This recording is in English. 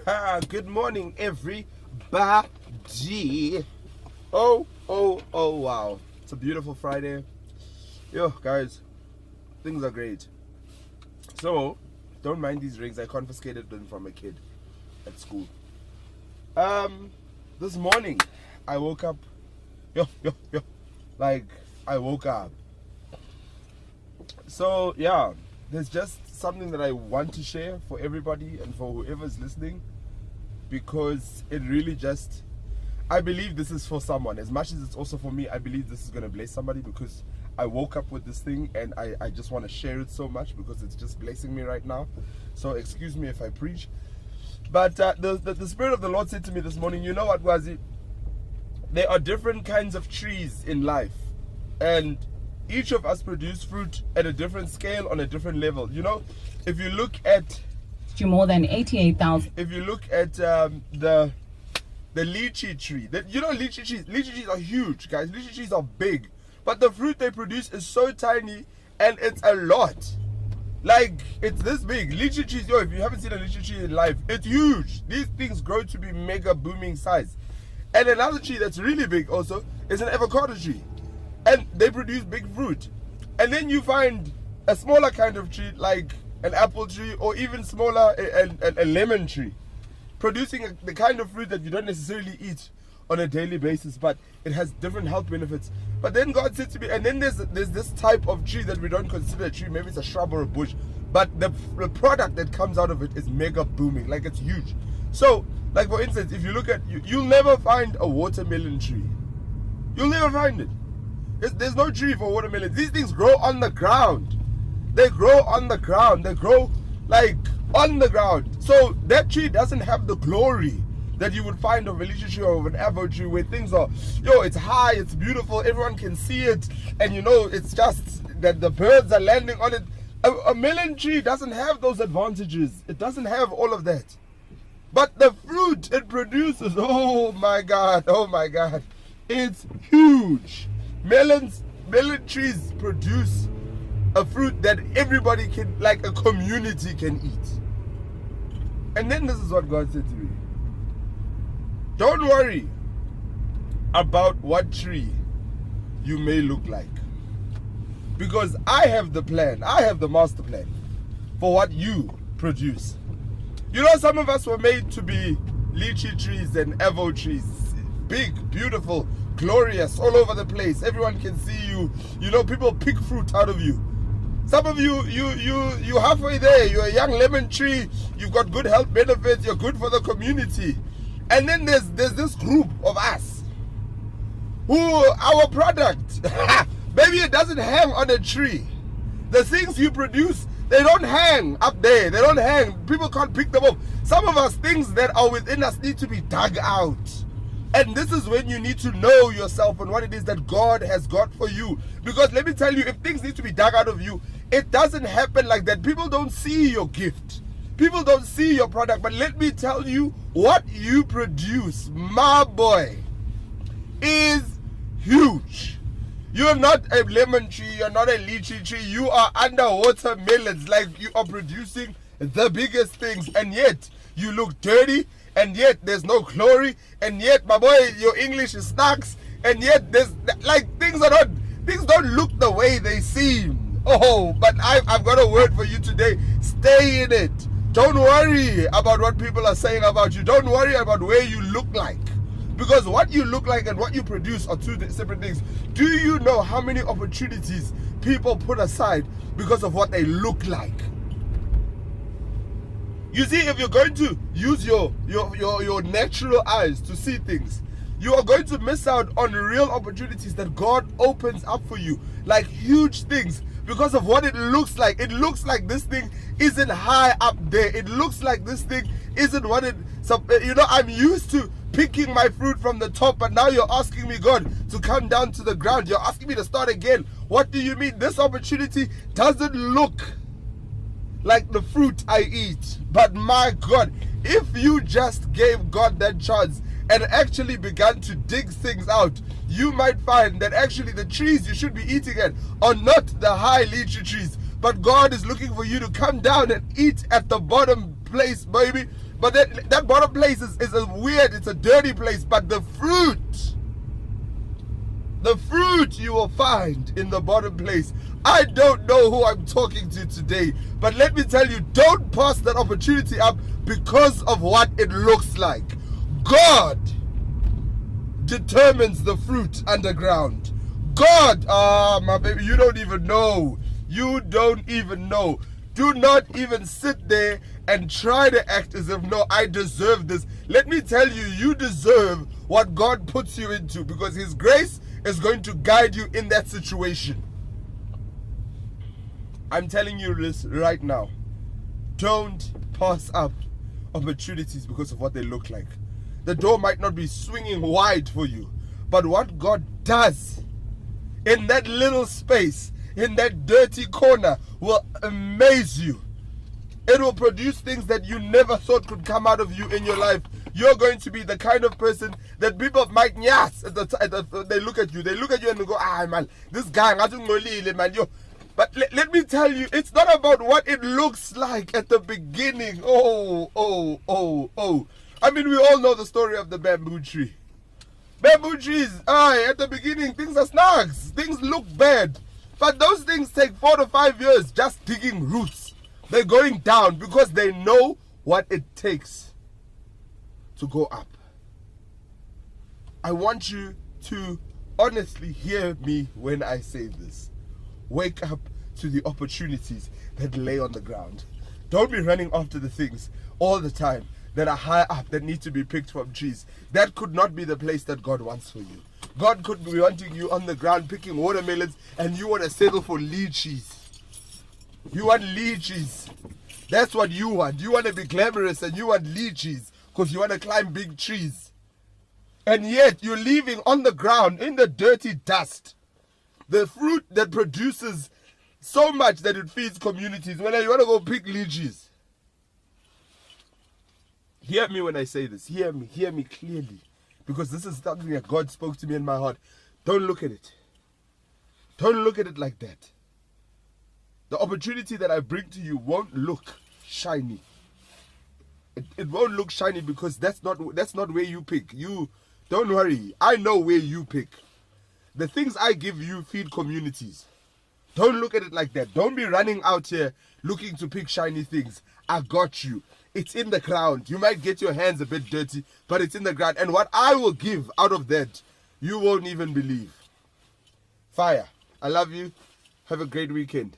Good morning, everybody. Oh, wow. It's a beautiful Friday. Yo, guys, things are great. So, don't mind these rings. I confiscated them from a kid at school. This morning, I woke up. Like, I woke up. So, yeah, there's just something that I want to share for everybody and for whoever's listening, because it really just, I believe this is for someone. As much as it's also for me, I believe this is going to bless somebody, because I woke up with this thing and I just want to share it so much because it's just blessing me right now. So excuse me if I preach. But the Spirit of the Lord said to me this morning, you know what, Wazi? There are different kinds of trees in life. And each of us produce fruit at a different scale, on a different level. You know, if you look at to more than 88,000. If you look at the lychee tree, lychee trees are huge, guys. Lychee trees are big, but the fruit they produce is so tiny, and it's a lot. Like, it's this big. Lychee trees, if you haven't seen a lychee tree in life, it's huge. These things grow to be mega booming size. And another tree that's really big also is an avocado tree, and they produce big fruit. And then you find a smaller kind of tree like an apple tree, or even smaller, a lemon tree, producing the kind of fruit that you don't necessarily eat on a daily basis, but it has different health benefits. But then God said to me, and then there's this type of tree that we don't consider a tree, maybe it's a shrub or a bush, but the product that comes out of it is mega booming, like it's huge. So, like for instance, if you look at, you'll never find a watermelon tree. You'll never find it. There's no tree for watermelon. These things grow on the ground. They grow on the ground. They grow like on the ground. So that tree doesn't have the glory that you would find of a lychee tree or of an apple tree, where things are, it's high, it's beautiful, everyone can see it, and it's just that the birds are landing on it. A melon tree doesn't have those advantages. It doesn't have all of that. But the fruit it produces, oh my God, it's huge. Melon trees produce a fruit that everybody can, like a community can eat. And then this is what God said to me. Don't worry about what tree you may look like, because I have the plan. I have the master plan for what you produce. Some of us were made to be lychee trees and avo trees. Big, beautiful, glorious, all over the place. Everyone can see you. People pick fruit out of you. Some of you halfway there. You're a young lemon tree. You've got good health benefits. You're good for the community. And then there's this group of us who, our product, maybe it doesn't hang on a tree. The things you produce, they don't hang up there. They don't hang. People can't pick them up. Some of us, things that are within us need to be dug out. And this is when you need to know yourself and what it is that God has got for you. Because let me tell you, if things need to be dug out of you, it doesn't happen like that. People don't see your gift. People don't see your product. But let me tell you, what you produce, my boy, is huge. You're not a lemon tree. You're not a lychee tree. You are underwater melons. Like, you are producing the biggest things. And yet, you look dirty. And yet there's no glory, and yet, my boy, your English is snacks, and yet there's like things don't look the way they seem. Oh, but I've got a word for you today. Stay in it. Don't worry about what people are saying about you. Don't worry about where you look like, because what you look like and what you produce are two separate things. Do you know how many opportunities people put aside because of what they look like? You see, if you're going to use your natural eyes to see things, you are going to miss out on real opportunities that God opens up for you, like huge things, because of what it looks like. It looks like this thing isn't high up there. It looks like this thing isn't what it. So, I'm used to picking my fruit from the top, but now you're asking me, God, to come down to the ground. You're asking me to start again. What do you mean? This opportunity doesn't look like the fruit I eat. But my God, if you just gave God that chance and actually began to dig things out, you might find that actually the trees you should be eating at are not the high lychee trees, but God is looking for you to come down and eat at the bottom place, baby. But that bottom place is a weird, it's a dirty place. But the fruit you will find in the bottom place. I don't know who I'm talking to today, but let me tell you, don't pass that opportunity up because of what it looks like. God determines the fruit underground. God, my baby, you don't even know. You don't even know. Do not even sit there and try to act as if, no, I deserve this. Let me tell you, you deserve what God puts you into, because His grace is going to guide you in that situation. I'm telling you this right now. Don't pass up opportunities because of what they look like. The door might not be swinging wide for you, but what God does in that little space, in that dirty corner, will amaze you. It will produce things that you never thought could come out of you in your life. You're going to be the kind of person that people might they look at you and they go, man, this guy, man, yo. But let me tell you, it's not about what it looks like at the beginning. Oh. I mean, we all know the story of the bamboo tree. Bamboo trees, at the beginning, things are snags. Things look bad. But those things take 4 to 5 years just digging roots. They're going down because they know what it takes to go up. I want you to honestly hear me when I say this. Wake up to the opportunities that lay on the ground. Don't be running after the things all the time that are high up, that need to be picked from trees. That could not be the place that God wants for you. God could be wanting you on the ground picking watermelons, and you want to settle for lychees. You want lychees. That's what you want. You want to be glamorous and you want lychees because you want to climb big trees. And yet you're leaving on the ground in the dirty dust the fruit that produces so much that it feeds communities. When you want to go pick lychees. Hear me when I say this. Hear me clearly. Because this is something that God spoke to me in my heart. Don't look at it. Don't look at it like that. The opportunity that I bring to you won't look shiny. It won't look shiny because that's not where you pick. You don't worry. I know where you pick. The things I give you feed communities. Don't look at it like that. Don't be running out here looking to pick shiny things. I got you. It's in the ground. You might get your hands a bit dirty, but it's in the ground. And what I will give out of that, you won't even believe. Fire. I love you. Have a great weekend.